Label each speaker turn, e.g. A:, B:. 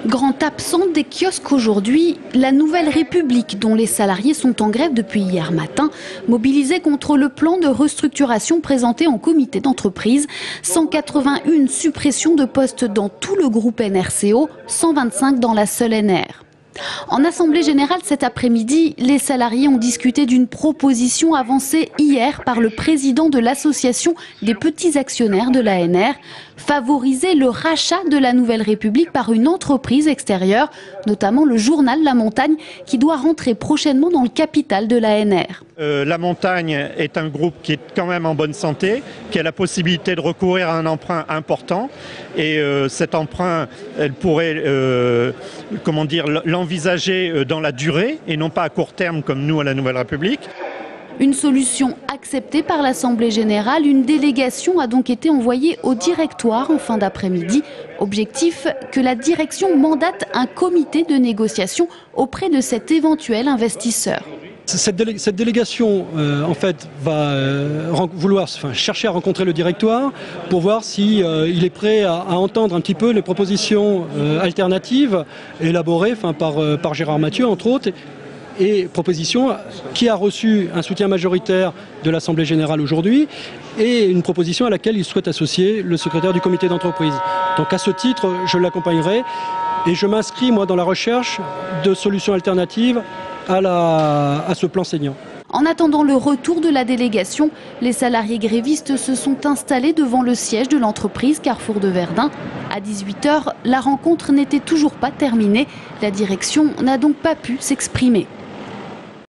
A: Grande absente des kiosques aujourd'hui, la Nouvelle République, dont les salariés sont en grève depuis hier matin, mobilisés contre le plan de restructuration présenté en comité d'entreprise. 181 suppressions de postes dans tout le groupe NRCO, 125 dans la seule NR. En assemblée générale cet après-midi, les salariés ont discuté d'une proposition avancée hier par le président de l'association des petits actionnaires de l'ANR, favoriser le rachat de la Nouvelle République par une entreprise extérieure, notamment le journal La Montagne, qui doit rentrer prochainement dans le capital de l'ANR.
B: La Montagne est un groupe qui est quand même en bonne santé, qui a la possibilité de recourir à un emprunt important. Et cet emprunt, elle pourrait l'envisager dans la durée et non pas à court terme comme nous à la Nouvelle République.
A: Une solution acceptée par l'Assemblée générale. Une délégation a donc été envoyée au directoire en fin d'après-midi. Objectif, que la direction mandate un comité de négociation auprès de cet éventuel investisseur.
C: Cette délégation en fait va chercher à rencontrer le directoire pour voir si il est prêt à entendre un petit peu les propositions alternatives élaborées par Gérard Mathieu entre autres, et proposition qui a reçu un soutien majoritaire de l'Assemblée générale aujourd'hui et une proposition à laquelle il souhaite associer le secrétaire du comité d'entreprise. Donc à ce titre, je l'accompagnerai et je m'inscris moi dans la recherche de solutions alternatives à ce plan saignant.
A: En attendant le retour de la délégation, les salariés grévistes se sont installés devant le siège de l'entreprise Carrefour de Verdun. À 18 h, la rencontre n'était toujours pas terminée. La direction n'a donc pas pu s'exprimer.